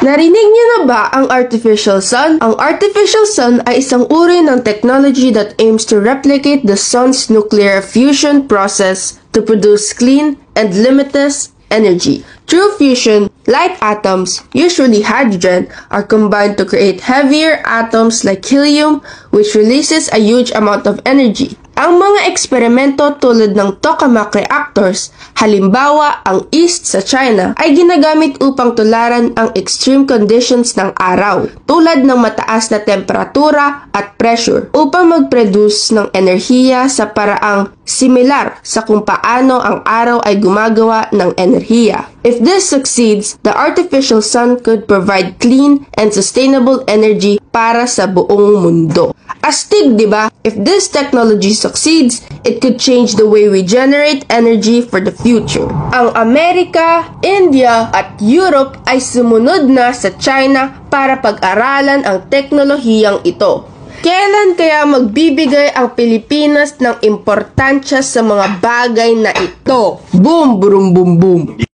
Narinig niyo na ba ang artificial sun? Ang artificial sun ay isang uri ng technology that aims to replicate the sun's nuclear fusion process to produce clean and limitless energy. Through fusion, light atoms, usually hydrogen, are combined to create heavier atoms like helium, which releases a huge amount of energy. Ang mga eksperimento tulad ng tokamak reactors, halimbawa ang East sa China, ay ginagamit upang tularan ang extreme conditions ng araw, tulad ng mataas na temperatura at pressure, upang mag-produce ng enerhiya sa paraang similar sa kung paano ang araw ay gumagawa ng enerhiya. If this succeeds, the artificial sun could provide clean and sustainable energy para sa buong mundo. Astig, di ba? If this technology succeeds, it could change the way we generate energy for the future. Ang Amerika, India, at Europe ay sumunod na sa China para pag-aralan ang teknolohiyang ito. Kailan kaya magbibigay ang Pilipinas ng importansya sa mga bagay na ito? Boom, boom, boom, boom!